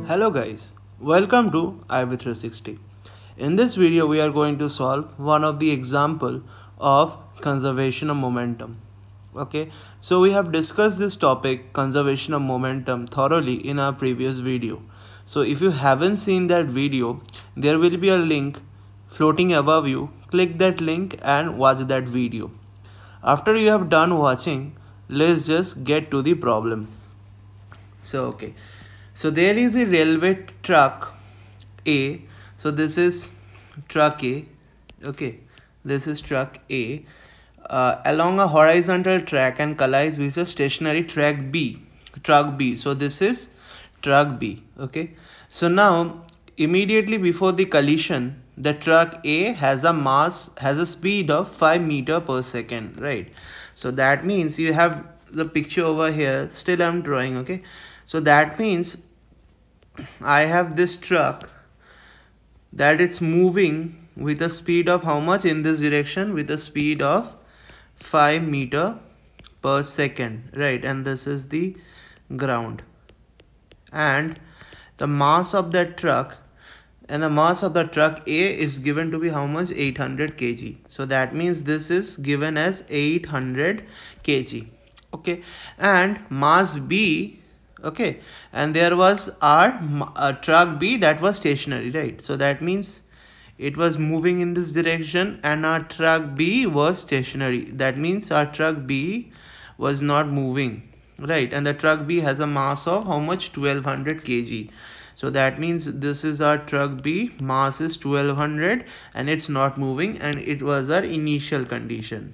Hello guys, welcome to IB360. In this video we are going to solve one of the example of conservation of momentum. Okay, so we have discussed this topic conservation of momentum thoroughly in our previous video. So if you haven't seen that video, there will be a link floating above you. Click that link and watch that video. After you have done watching, let's just get to the problem. So there is a railway truck A. So this is truck A. Okay, this is truck A along a horizontal track and collides with a stationary truck B. So this is truck B. Okay, so now immediately before the collision, the truck A has a speed of 5 meters per second, right? So that means you have the picture over here. Still I'm drawing. Okay, so that means I have this truck that it's moving with a speed of how much in this direction? With a speed of 5 meters per second, right? And this is the ground, and the mass of that truck, and the mass of the truck A is given to be how much? 800 kg. So that means this is given as 800 kg. Okay, and mass B. Okay, and there was our truck B that was stationary, right? So that means it was moving in this direction and our truck B was stationary. That means our truck B was not moving, right? And the truck B has a mass of how much? 1200 kg. So that means this is our truck B, mass is 1200 and it's not moving, and it was our initial condition,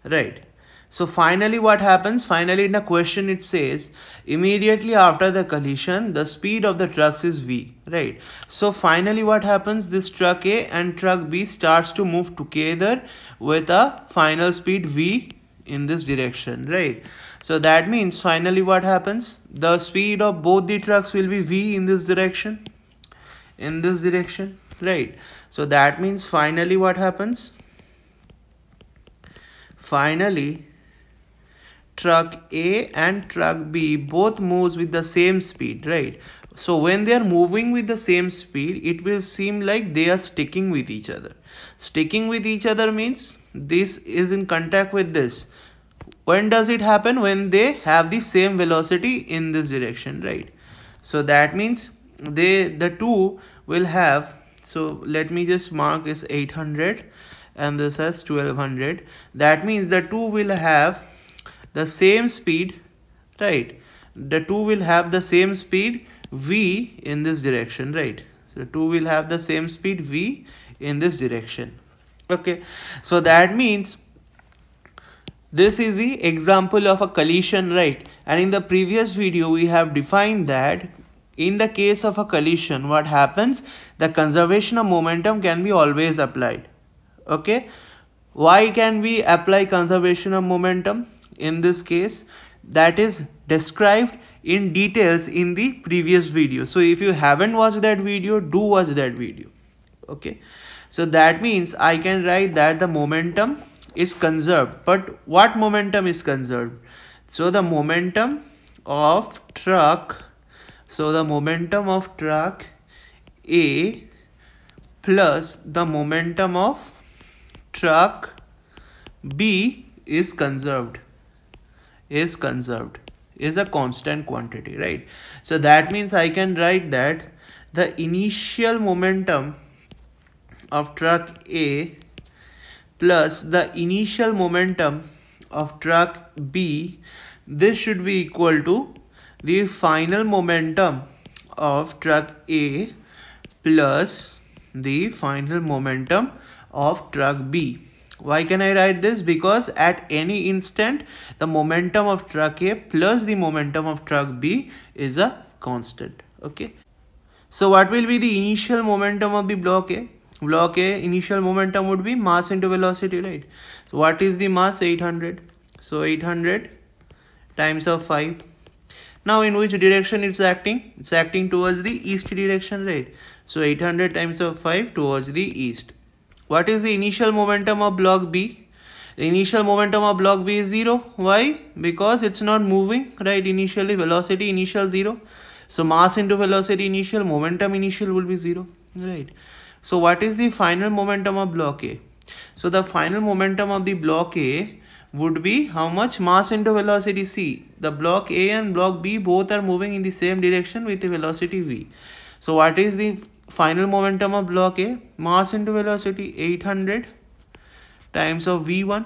right? So finally what happens? Finally in the question it says immediately after the collision the speed of the trucks is V, right? So finally what happens? This truck A and truck B starts to move together with a final speed V in this direction, right? So that means finally what happens? The speed of both the trucks will be V in this direction, right? So that means finally what happens? Finally truck A and truck B both moves with the same speed, right? So when they are moving with the same speed, it will seem like they are sticking with each other. Sticking with each other means this is in contact with this. When does it happen? When they have the same velocity in this direction, right? So that means the two will have, so let me just mark is 800 and this as 1200. That means the two will have the same speed, right? The two will have the same speed V in this direction, right? So two will have the same speed V in this direction. Okay, so that means this is the example of a collision, right? And in the previous video we have defined that in the case of a collision what happens? The conservation of momentum can be always applied. Okay, why can we apply conservation of momentum in this case? That is described in details in the previous video. So if you haven't watched that video, do watch that video. Okay, so that means I can write that the momentum is conserved. But what momentum is conserved? So the momentum of truck, A plus the momentum of truck B is conserved, is a constant quantity, right? So that means I can write that the initial momentum of truck A plus the initial momentum of truck B, this should be equal to the final momentum of truck A plus the final momentum of truck B. Why can I write this? Because at any instant the momentum of truck A plus the momentum of truck B is a constant. Okay, so what will be the initial momentum of the block A? Block A initial momentum would be mass into velocity, right? So what is the mass? 800. So 800 times of 5. Now in which direction it's acting? It's acting towards the east direction, right? So 800 times of 5 towards the east. what is the initial momentum of block B? The initial momentum of block B is 0. Why? Because it's not moving, right? Initially, velocity initial 0. So mass into velocity initial, momentum initial will be 0, right? So what is the final momentum of block A? So the final momentum of the block A would be how much? Mass into velocity c. The block A and block B both are moving in the same direction with the velocity v. So what is the final momentum of block A? Mass into velocity 800 times of v1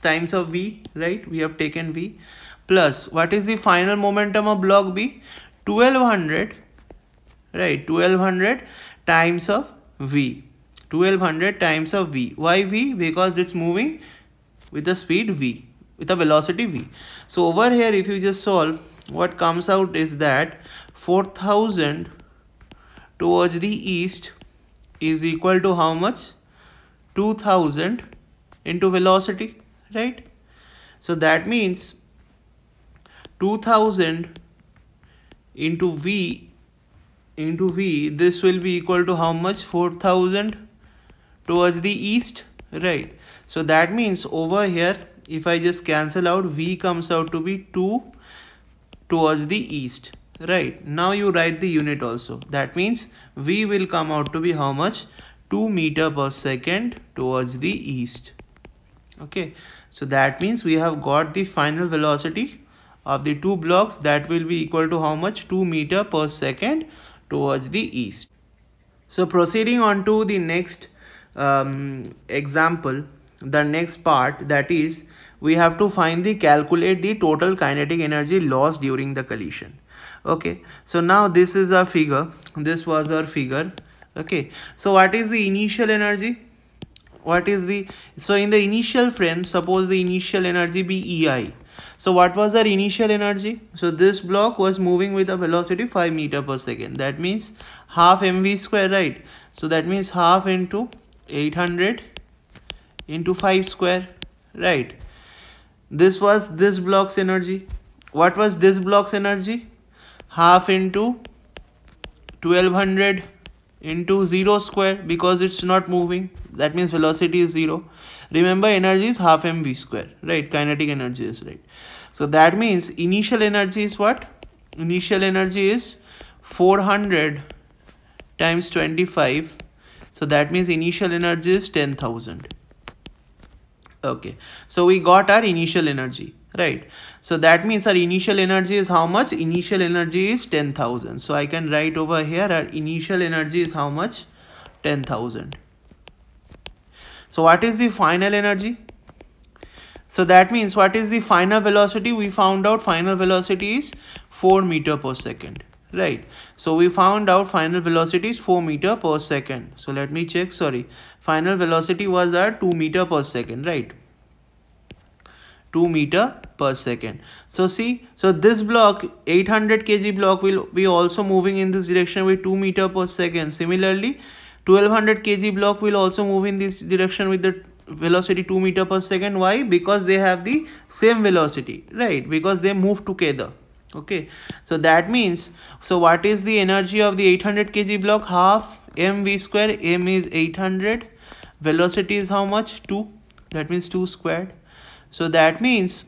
times of v, right? We have taken v, plus what is the final momentum of block B? 1200, right? 1200 times of v. 1200 times of v. Why v? Because it's moving with the speed v, with a velocity v. So over here, if you just solve, what comes out is that 4000 towards the east is equal to how much? 2000 into velocity, right? So that means 2000 into v, this will be equal to how much? 4000 towards the east, right? So that means over here, if I just cancel out, v comes out to be 2 towards the east, right? Now you write the unit also. That means v will come out to be how much? 2 meter per second towards the east. Okay, so that means we have got the final velocity of the two blocks, that will be equal to how much? 2 meter per second towards the east. So proceeding on to the next example, the next part, that is we have to calculate the total kinetic energy lost during the collision. Okay, so now this is our figure. This was our figure. Okay, so what is the initial energy? So in the initial frame, suppose the initial energy be EI. So what was our initial energy? So this block was moving with a velocity 5 meter per second. That means half mv square, right? So that means half into 800 into 5 square, right? This was this block's energy. What was this block's energy? Half into 1200 into 0 square, because it's not moving. That means velocity is 0. Remember, energy is half mv square, right? Kinetic energy is, right? So that means initial energy is what? Initial energy is 400 times 25. So that means initial energy is 10,000. Okay, so we got our initial energy, right? So that means our initial energy is how much? Initial energy is 10,000. So I can write over here our initial energy is how much? 10,000. So what is the final energy? So that means what is the final velocity? We found out final velocity is 4 meter per second, right? So we found out final velocity is 4 meter per second. So let me check, sorry. Final velocity was at 2 meter per second, right? 2 meter per second. So see, so this block, 800 kg block, will be also moving in this direction with 2 meter per second. Similarly, 1200 kg block will also move in this direction with the velocity 2 meter per second. Why? Because they have the same velocity, right? Because they move together. Okay, so that means, so what is the energy of the 800 kg block? Half mv square. M is 800, velocity is how much? 2, that means 2 squared. So that means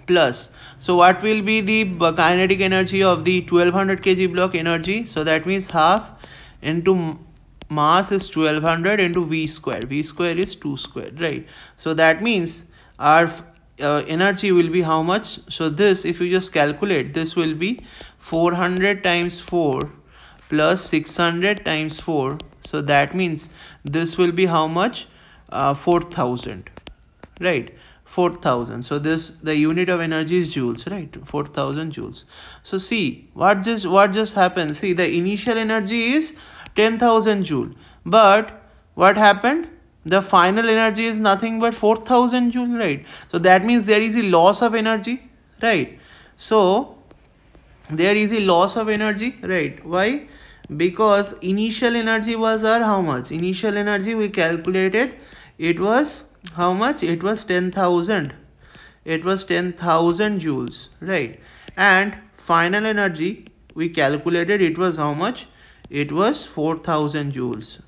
plus, so what will be the kinetic energy of the 1200 kg block energy? So that means half into mass is 1200 into v square. V square is 2 squared, right? So that means our energy will be how much? So this, if you just calculate, this will be 400 times 4 plus 600 times 4. So that means this will be how much? 4,000, right? 4,000. So this, the unit of energy is joules, right? 4,000 joules. So see what just happened. See, the initial energy is 10,000 joule, but what happened? The final energy is nothing but 4,000 joule, right? So that means there is a loss of energy, right? So there is a loss of energy, right? Why? Because initial energy was our how much? Initial energy we calculated, it was how much? It was 10,000. It was 10,000 joules, right? And final energy we calculated, it was how much? It was 4,000 joules.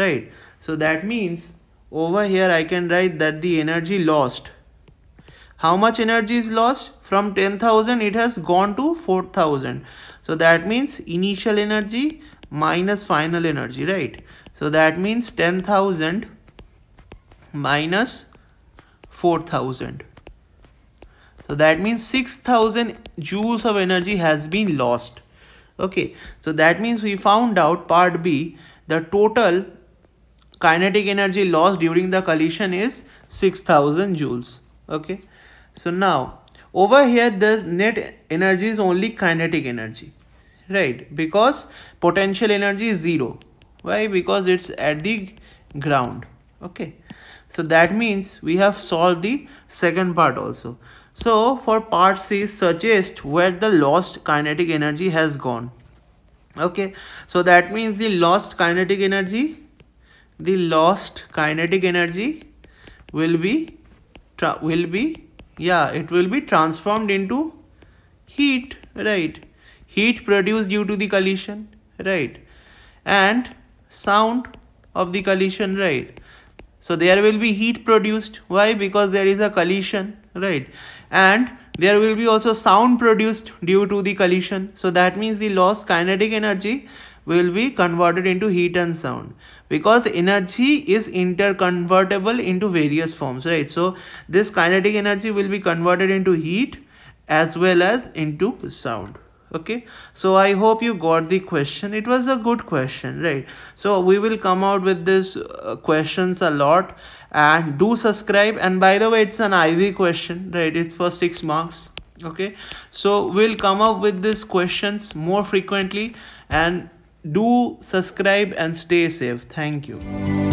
right? So that means over here I can write that the energy lost, how much energy is lost? From 10,000 it has gone to 4,000. So that means initial energy minus final energy, right? So that means 10,000 minus 4,000. So that means 6,000 joules of energy has been lost. Okay, so that means we found out part B, the total kinetic energy lost during the collision is 6,000 joules. Okay, so now over here the net energy is only kinetic energy, right? Because potential energy is 0. Why? Because it's at the ground. Okay, so that means we have solved the second part also. So for part C, suggest where the lost kinetic energy has gone. Okay, so that means the lost kinetic energy will be it will be transformed into heat, right? Heat produced due to the collision, right? And sound of the collision, right? So there will be heat produced. Why? Because there is a collision, right? And there will be also sound produced due to the collision. So that means the lost kinetic energy will be converted into heat and sound, because energy is interconvertible into various forms, right? So this kinetic energy will be converted into heat as well as into sound. Okay, so I hope you got the question. It was a good question, right? So we will come out with this questions a lot, and do subscribe. And by the way, it's an IV question, right? It's for 6 marks. Okay, so we'll come up with these questions more frequently, and do subscribe and stay safe. Thank you.